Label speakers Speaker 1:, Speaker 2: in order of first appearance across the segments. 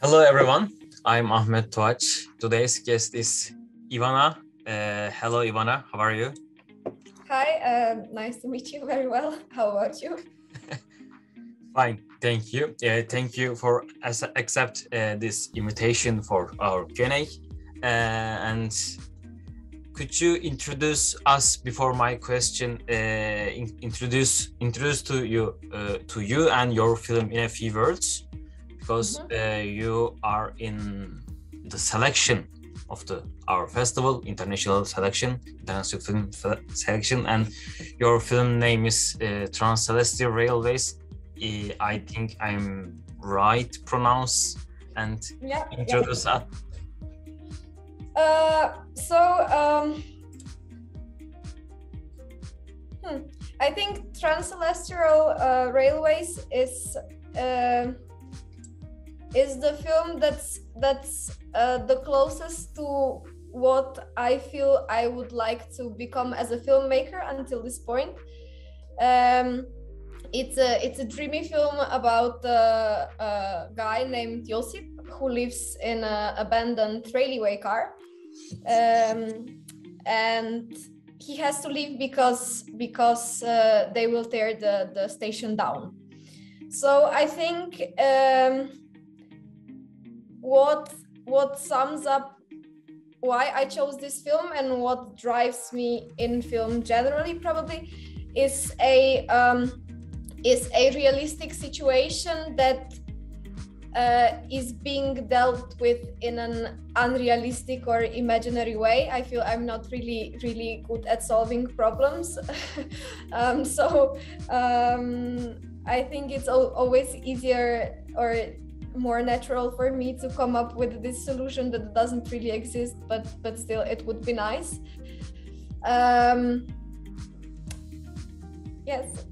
Speaker 1: Hello everyone, I'm Ahmet Toaç. Today's guest is Ivana. Hello Ivana, how are you?
Speaker 2: Hi, nice to meet you. Very well. How about you?
Speaker 1: Fine, thank you. Thank you for accept this invitation for our Q&A. And could you introduce us before my question? Introduce to you and your film in a few words, because you are in the selection of our festival, international film selection, and your film name is Trans-Celestial Railways. I think I'm right pronounce and introduce us.
Speaker 2: I think Trans-Celestial Railways is the film that's the closest to what I feel I would like to become as a filmmaker until this point. It's a dreamy film about a guy named Josip who lives in an abandoned railway car, and he has to leave because they will tear the station down. So I think what sums up why I chose this film and what drives me in film generally probably is a realistic situation that is being dealt with in an unrealistic or imaginary way. I feel I'm not really good at solving problems. I think it's always easier or more natural for me to come up with this solution that doesn't really exist, but still it would be nice. Yes.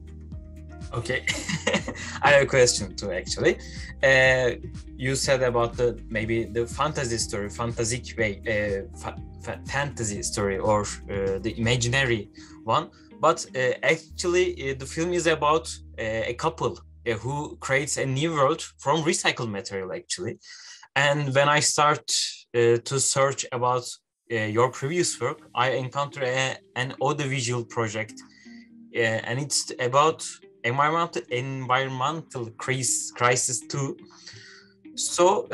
Speaker 1: Okay, I have a question too. Actually, you said about maybe the fantasy story, fantasy story, or the imaginary one. But actually, the film is about a couple who creates a new world from recycled material. Actually, and when I start to search about your previous work, I encounter an audiovisual project, and it's about environmental crisis too. So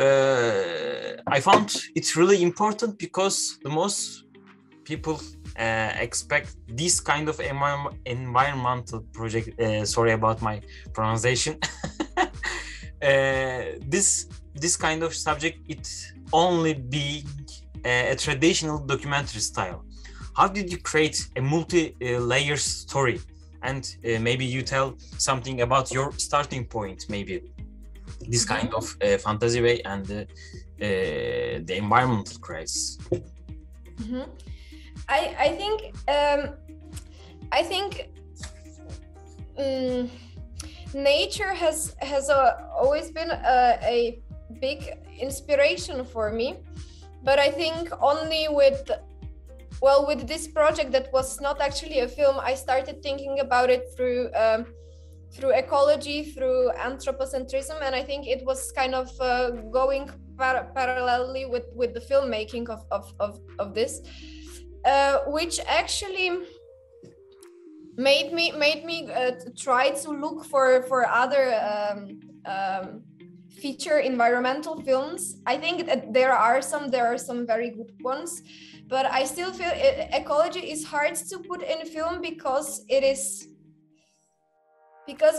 Speaker 1: I found it's really important because the most people expect this kind of environmental project. Sorry about my pronunciation. This kind of subject, it only being a traditional documentary style. How did you create a multi-layer story? And maybe you tell something about your starting point, maybe this kind of fantasy way and the environmental crisis.
Speaker 2: I think nature has always been a big inspiration for me, but I think only with this project that was not actually a film, I started thinking about it through ecology, through anthropocentrism, and I think it was kind of going parallelly with the filmmaking of this, which actually made me try to look for other feature environmental films. I think that there are some very good ones, but I still feel ecology is hard to put in film because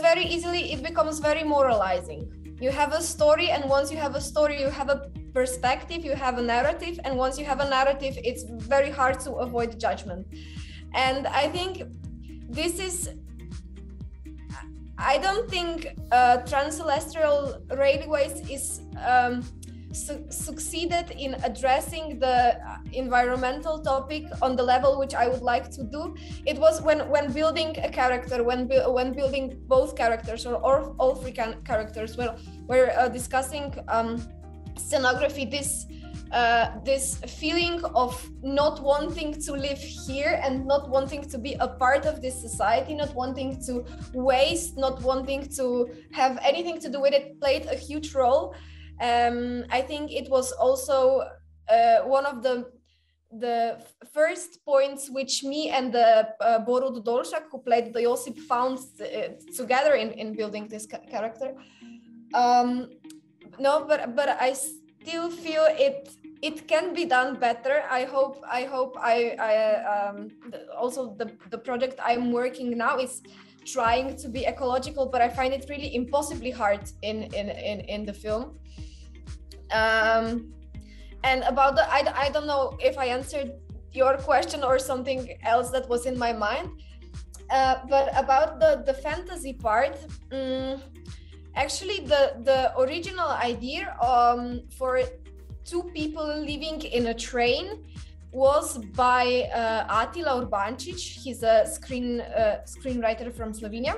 Speaker 2: very easily it becomes very moralizing. You have a story, and once you have a story, you have a perspective, you have a narrative, and once you have a narrative, it's very hard to avoid judgment. And I think this is, I don't think Trans-Celestial Railways is succeeded in addressing the environmental topic on the level which I would like to do. It was when building a character, when building both characters or all three characters, we're discussing scenography, this feeling of not wanting to live here and not wanting to be a part of this society, not wanting to waste, not wanting to have anything to do with it, played a huge role. I think it was also one of the first points which me and the Borut Dolshak, who played the Josip, found together in building this character. No, but I still feel it can be done better. I hope also the project I'm working now is trying to be ecological, but I find it really impossibly hard in the film. And about the, I don't know if I answered your question or something else that was in my mind, but about the fantasy part, actually the original idea for two people living in a train was by Attila Urbancic. He's a screenwriter from Slovenia,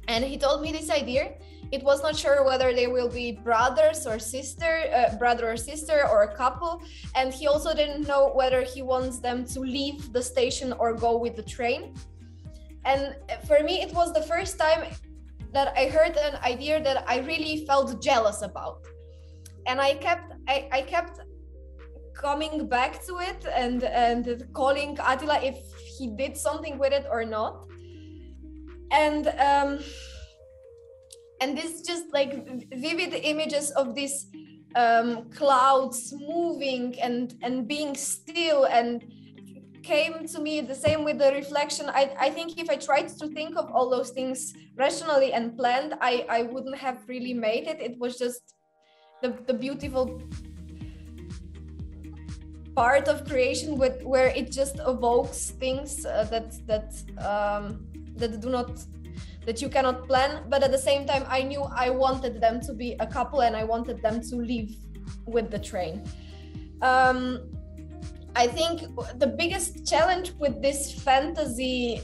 Speaker 2: and he told me this idea. It was not sure whether they will be brother or sister or a couple, and he also didn't know whether he wants them to leave the station or go with the train. And for me, it was the first time that I heard an idea that I really felt jealous about, and I kept coming back to it and calling Attila if he did something with it or not. And this just like vivid images of these clouds moving and being still, and came to me the same with the reflection. I think if I tried to think of all those things rationally and planned, I wouldn't have really made it. It was just the beautiful part of creation where it just evokes things that you cannot plan, but at the same time I knew I wanted them to be a couple and I wanted them to leave with the train. I think the biggest challenge with this fantasy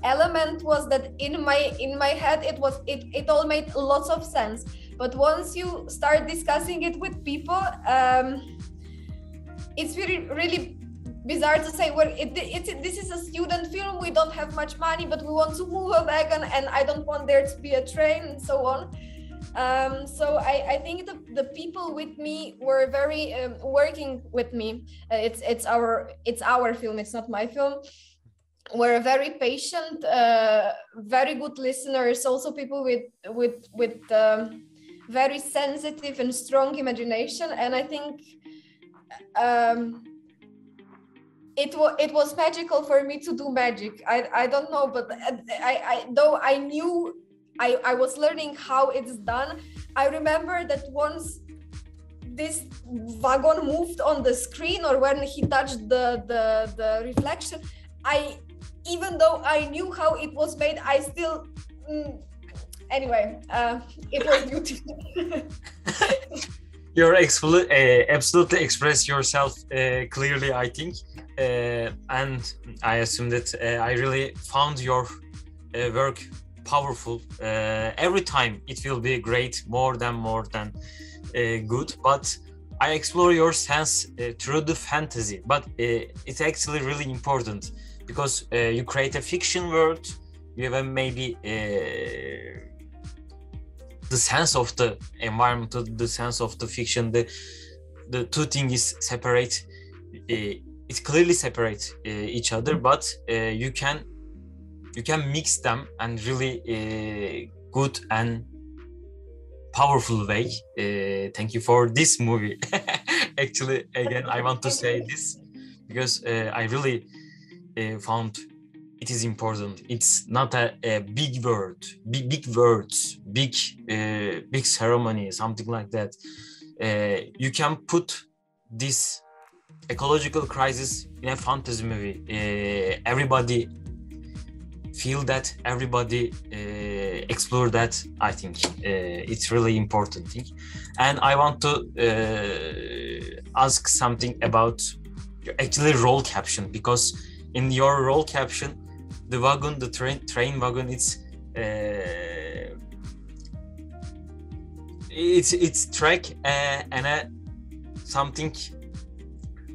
Speaker 2: element was that in my head it all made lots of sense, but once you start discussing it with people, it's really bizarre to say, well, this is a student film, we don't have much money, but we want to move a wagon and I don't want there to be a train and so on. So I think the people with me were very working with me. It's our film, it's not my film. Were very patient, very good listeners, also people with very sensitive and strong imagination. And I think it was magical for me to do magic. I don't know, but though I knew I was learning how it's done, I remember that once this wagon moved on the screen, or when he touched the reflection, even though I knew how it was made, I still anyway, it was beautiful.
Speaker 1: You're absolutely express yourself clearly, I think, and I assume that I really found your work powerful. Every time it will be great, more than good, but I explore your sense through the fantasy, but it's actually really important because you create a fiction world, you have maybe the sense of the environment, the sense of the fiction, the two things is separate. It clearly separates each other, but you can mix them and really good and powerful way. Thank you for this movie. Actually, again, I want to say this because I really found it is important. It's not a big word, big words, big ceremony, something like that. You can put this ecological crisis in a fantasy movie. Everybody feel that, everybody explore that. I think it's really important thing. And I want to ask something about your actually role caption, because in your role caption, the wagon, the train wagon, it's track and something.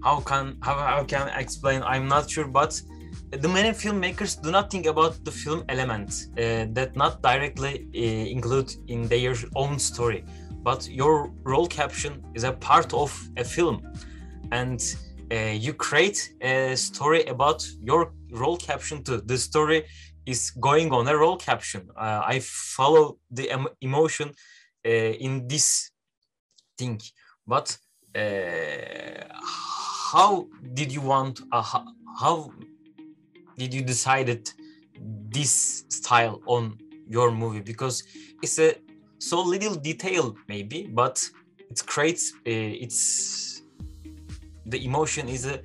Speaker 1: How can I explain? I'm not sure, but the many filmmakers do not think about the film element that not directly include in their own story, but your role caption is a part of a film, and you create a story about your role caption too. The story is going on a role caption. I follow the emotion in this thing, but how did you want? How did you decided this style on your movie? Because it's a so little detail maybe, but it creates it's the emotion is the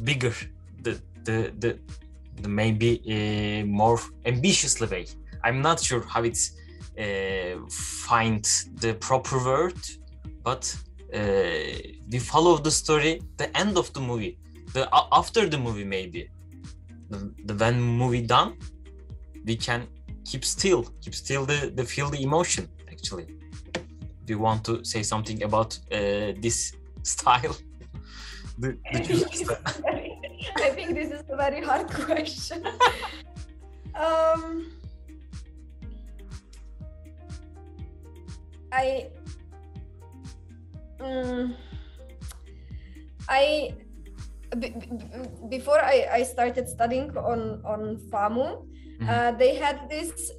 Speaker 1: bigger, the maybe more ambitiously way. I'm not sure how it's find the proper word, but we follow the story, the end of the movie, the after the movie maybe. The when movie done, we can keep still the feel the emotion actually. Do you want to say something about this style?
Speaker 2: I think this is a very hard question. Before I started studying on FAMU, they had this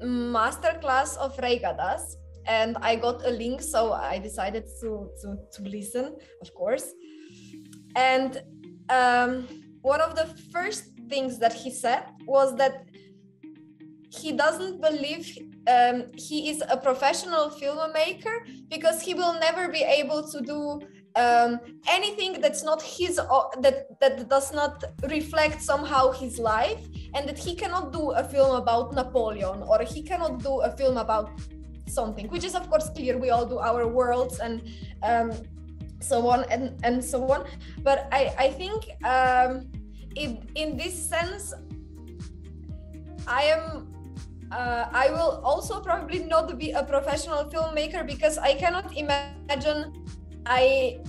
Speaker 2: master class of regadas, and I got a link, so I decided to listen, of course. And one of the first things that he said was that he doesn't believe he is a professional filmmaker because he will never be able to do anything that's not his, that does not reflect somehow his life, and that he cannot do a film about Napoleon, or he cannot do a film about something, which is of course clear. We all do our worlds and so on and so on. But I think in this sense, I will also probably not be a professional filmmaker, because I cannot imagine I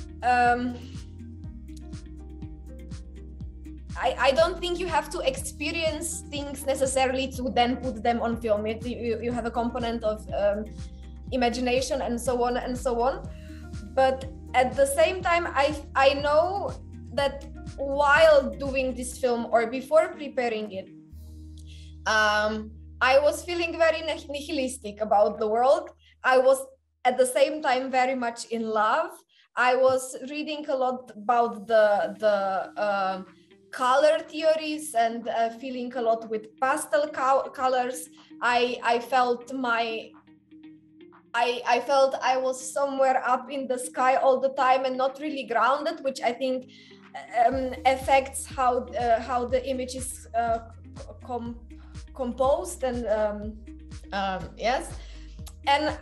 Speaker 2: don't think you have to experience things necessarily to then put them on film. You have a component of imagination and so on and so on. But at the same time, I know that while doing this film or before preparing it, I was feeling very nihilistic about the world. I was at the same time very much in love. I was reading a lot about the color theories and feeling a lot with pastel colors. I felt I was somewhere up in the sky all the time and not really grounded, which I think affects how the image is composed. And yes, and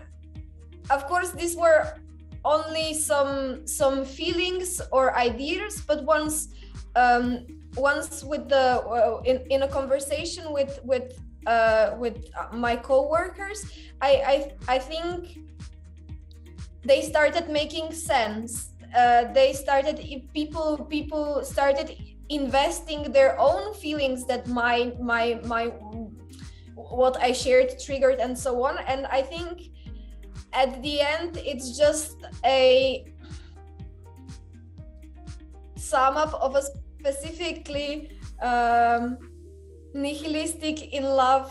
Speaker 2: of course these were only some feelings or ideas, but once with the in a conversation with my co-workers, I think they started making sense. People started investing their own feelings that my what I shared triggered and so on. And I think at the end it's just a sum up of a specifically nihilistic in love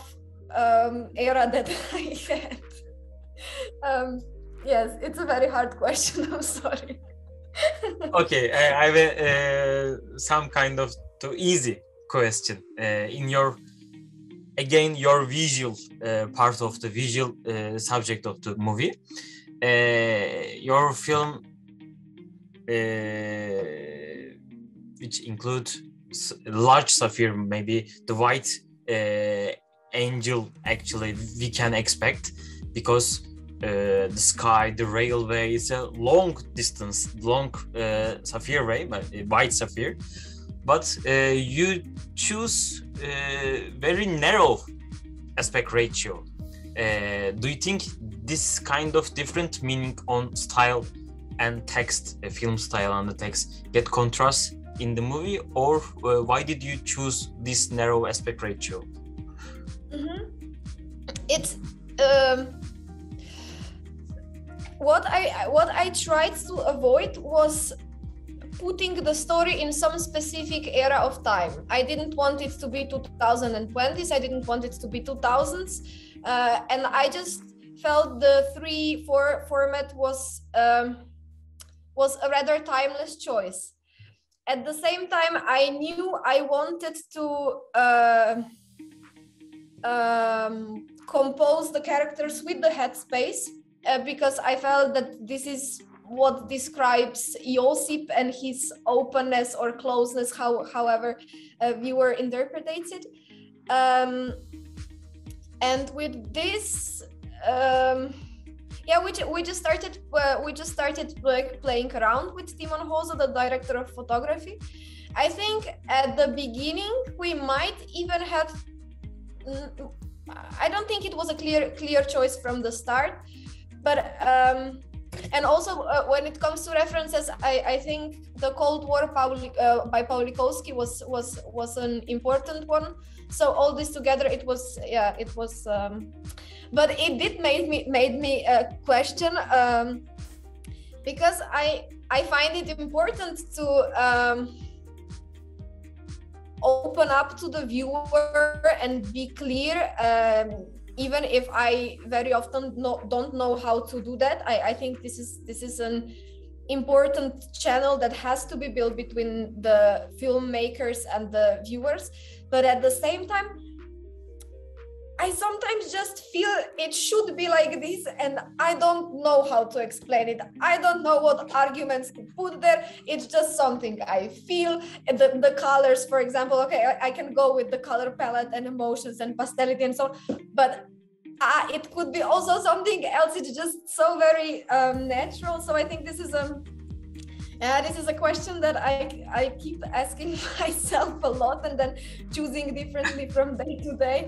Speaker 2: era that I had. Yes, it's a very hard question. I'm sorry.
Speaker 1: Okay, I have some kind of easy question. In your visual part of the visual subject of the movie, your film, which include large sapphire, maybe the white angel, actually we can expect, because the sky, the railway is a long distance, sapphire way, white sapphire, but you choose very narrow aspect ratio. Do you think this kind of different meaning on style and text, film style and the text, get contrast in the movie, or why did you choose this narrow aspect ratio?
Speaker 2: It's what I tried to avoid was putting the story in some specific era of time. I didn't want it to be 2020s. I didn't want it to be 2000s, and I just felt the 3/4 format was a rather timeless choice. At the same time, I knew I wanted to compose the characters with the headspace, because I felt that this is what describes Josip and his openness or closeness, however a viewer interprets it. And with this, we just started like playing around with Timon Hozo, the director of photography. I think at the beginning we might even have, I don't think it was a clear choice from the start, but and also when it comes to references, I think the Cold War by Pawlikowski was an important one. So all this together, it was but it did made me question, because I find it important to open up to the viewer and be clear, even if I very often don't know how to do that. I think this is an important channel that has to be built between the filmmakers and the viewers. But at the same time, I sometimes just feel it should be like this, and I don't know how to explain it. I don't know what arguments to put there. It's just something I feel. The colors, for example, okay, I can go with the color palette and emotions and pastelity and so on, but it could be also something else. It's just so very natural. So I think this is a question that I keep asking myself a lot, and then choosing differently from day to day.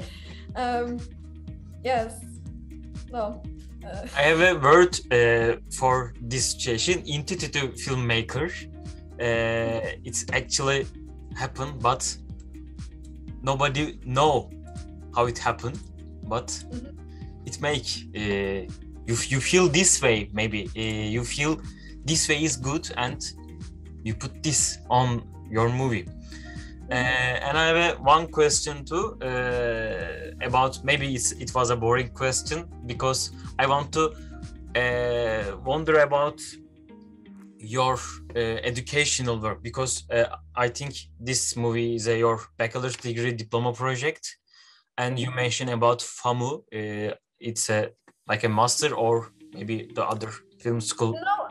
Speaker 2: Yes. No.
Speaker 1: I have a word for this situation: intuitive filmmaker. It's actually happened, but nobody know how it happened. But it make you feel this way. Maybe you feel this way is good, and you put this on your movie. And I have one question too, about, maybe it was a boring question, because I want to wonder about your educational work, because I think this movie is your bachelor's degree diploma project, and you mentioned about FAMU. It's like a master, or maybe the other film school.
Speaker 2: No,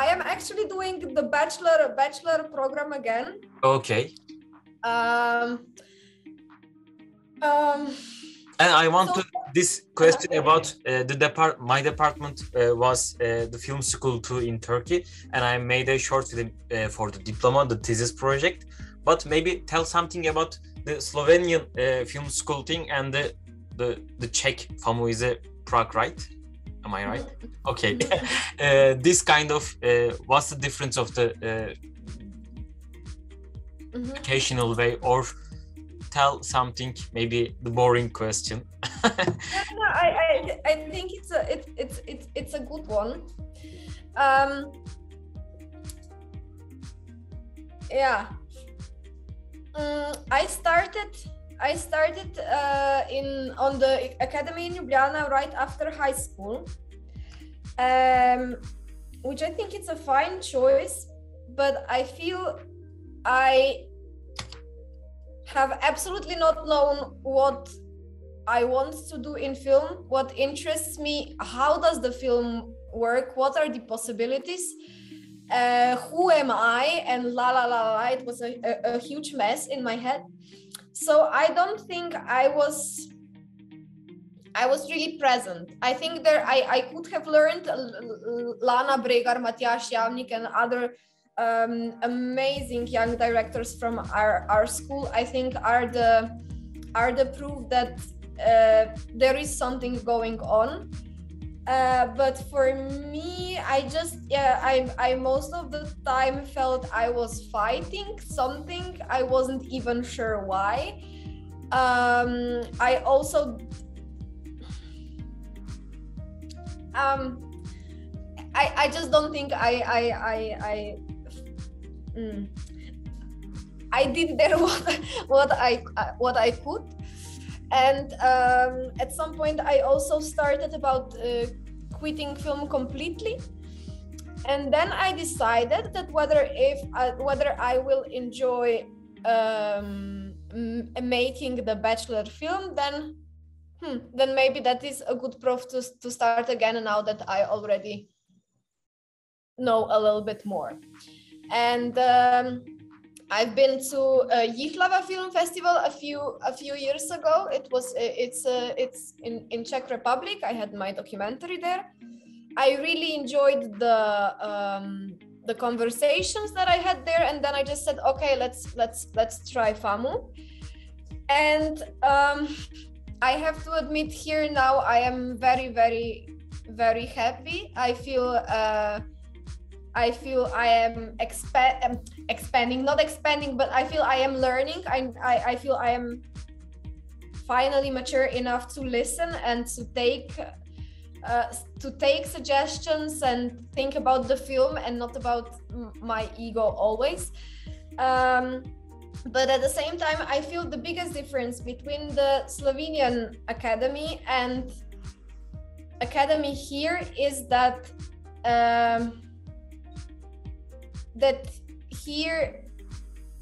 Speaker 2: I am actually doing the bachelor program again.
Speaker 1: Okay. And I want to this question about my department was the film school too in Turkey, and I made a short film for the diploma, the thesis project. But maybe tell something about the Slovenian film school thing and the Czech FAMU is a Prague, right? Am I right? Okay. This kind of what's the difference of the educational way, or tell something, maybe the boring question.
Speaker 2: No, I think it's a good one. Yeah. I started on the academy in Ljubljana right after high school, which I think it's a fine choice, but I feel I have absolutely not known what I want to do in film, what interests me, how does the film work, what are the possibilities, who am I, and it was a huge mess in my head. So I don't think I was really present. I think I could have learned. Lana Bregar, Matjaž Javnik, and other amazing young directors from our school, I think are the proof that there is something going on. But for me, I most of the time felt I was fighting something. I wasn't even sure why. I also I just don't think I did there what I could. And at some point I also started about quitting film completely, and then I decided that whether I will enjoy making the bachelor film, then maybe that is a good proof to start again now that I already know a little bit more. And I've been to Jihlava Film Festival a few years ago. It's in Czech Republic. I had my documentary there. I really enjoyed the conversations that I had there, and then I just said, okay, let's try FAMU. And I have to admit here now I am very, very, very happy. I feel I am expanding, not expanding, but I feel I am learning. I feel I am finally mature enough to listen and to take suggestions and think about the film and not about my ego always. But at the same time, I feel the biggest difference between the Slovenian academy and academy here is that that here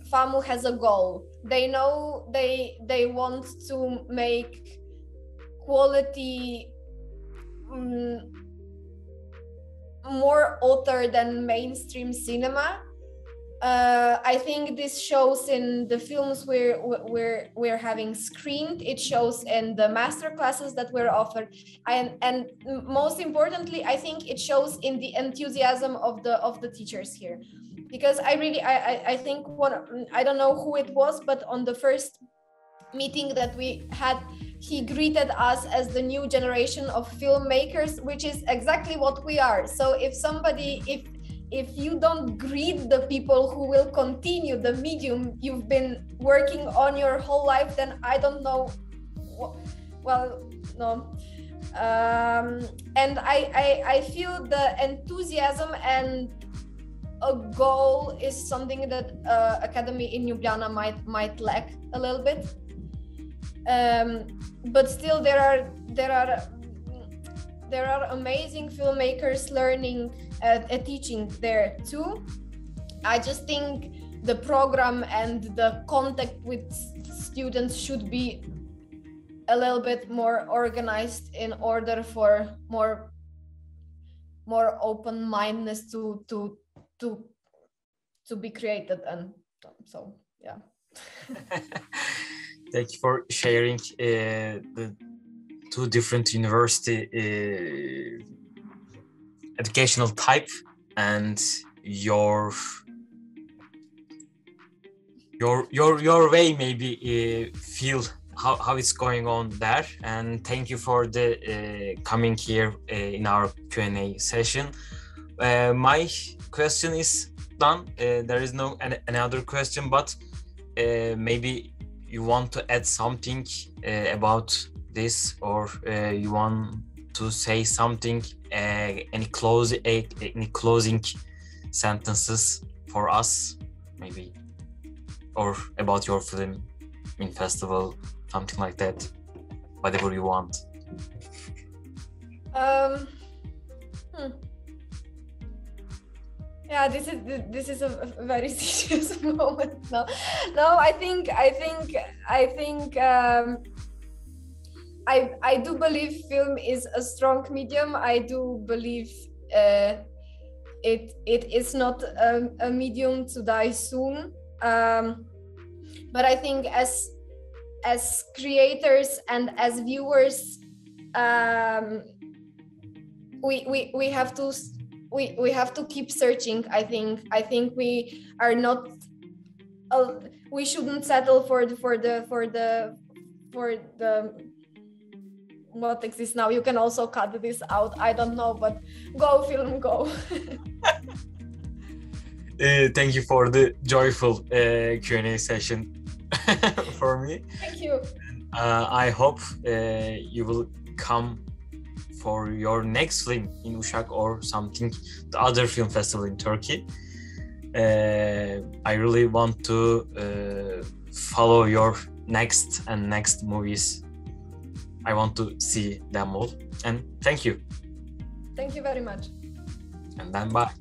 Speaker 2: FAMU has a goal. They know they want to make quality more author than mainstream cinema. I think this shows in the films we're having screened. It shows in the master classes that we're offered, and most importantly, I think it shows in the enthusiasm of the teachers here. Because I think I don't know who it was, but on the first meeting that we had, he greeted us as the new generation of filmmakers, which is exactly what we are. So if you don't greet the people who will continue the medium you've been working on your whole life, then I don't know. Well, no. And I feel the enthusiasm and a goal is something that academy in Ljubljana might lack a little bit. But still, there are amazing filmmakers learning teaching there too. I just think the program and the contact with students should be a little bit more organized in order for more open-mindedness to be created. And so yeah.
Speaker 1: Thank you for sharing the two different university educational type and your way maybe feel how it's going on there. And thank you for the coming here in our Q&A session. My question is done. There is no another question, but maybe you want to add something about this, or you want to say something, any closing sentences for us, maybe, or about your film in festival, something like that, whatever you want.
Speaker 2: Yeah, this is a very serious moment now. No, I think I do believe film is a strong medium. I do believe it is not a medium to die soon. But I think as creators and as viewers, we have to keep searching. I think we are not. We shouldn't settle for the what exists now. You can also cut this out. I don't know, but go film, go.
Speaker 1: Thank you for the joyful Q&A session for me.
Speaker 2: Thank you.
Speaker 1: I hope you will come for your next film in Uşak or something, the other film festival in Turkey. I really want to follow your next movies. I want to see them all. And thank you.
Speaker 2: Thank you very much.
Speaker 1: And then bye.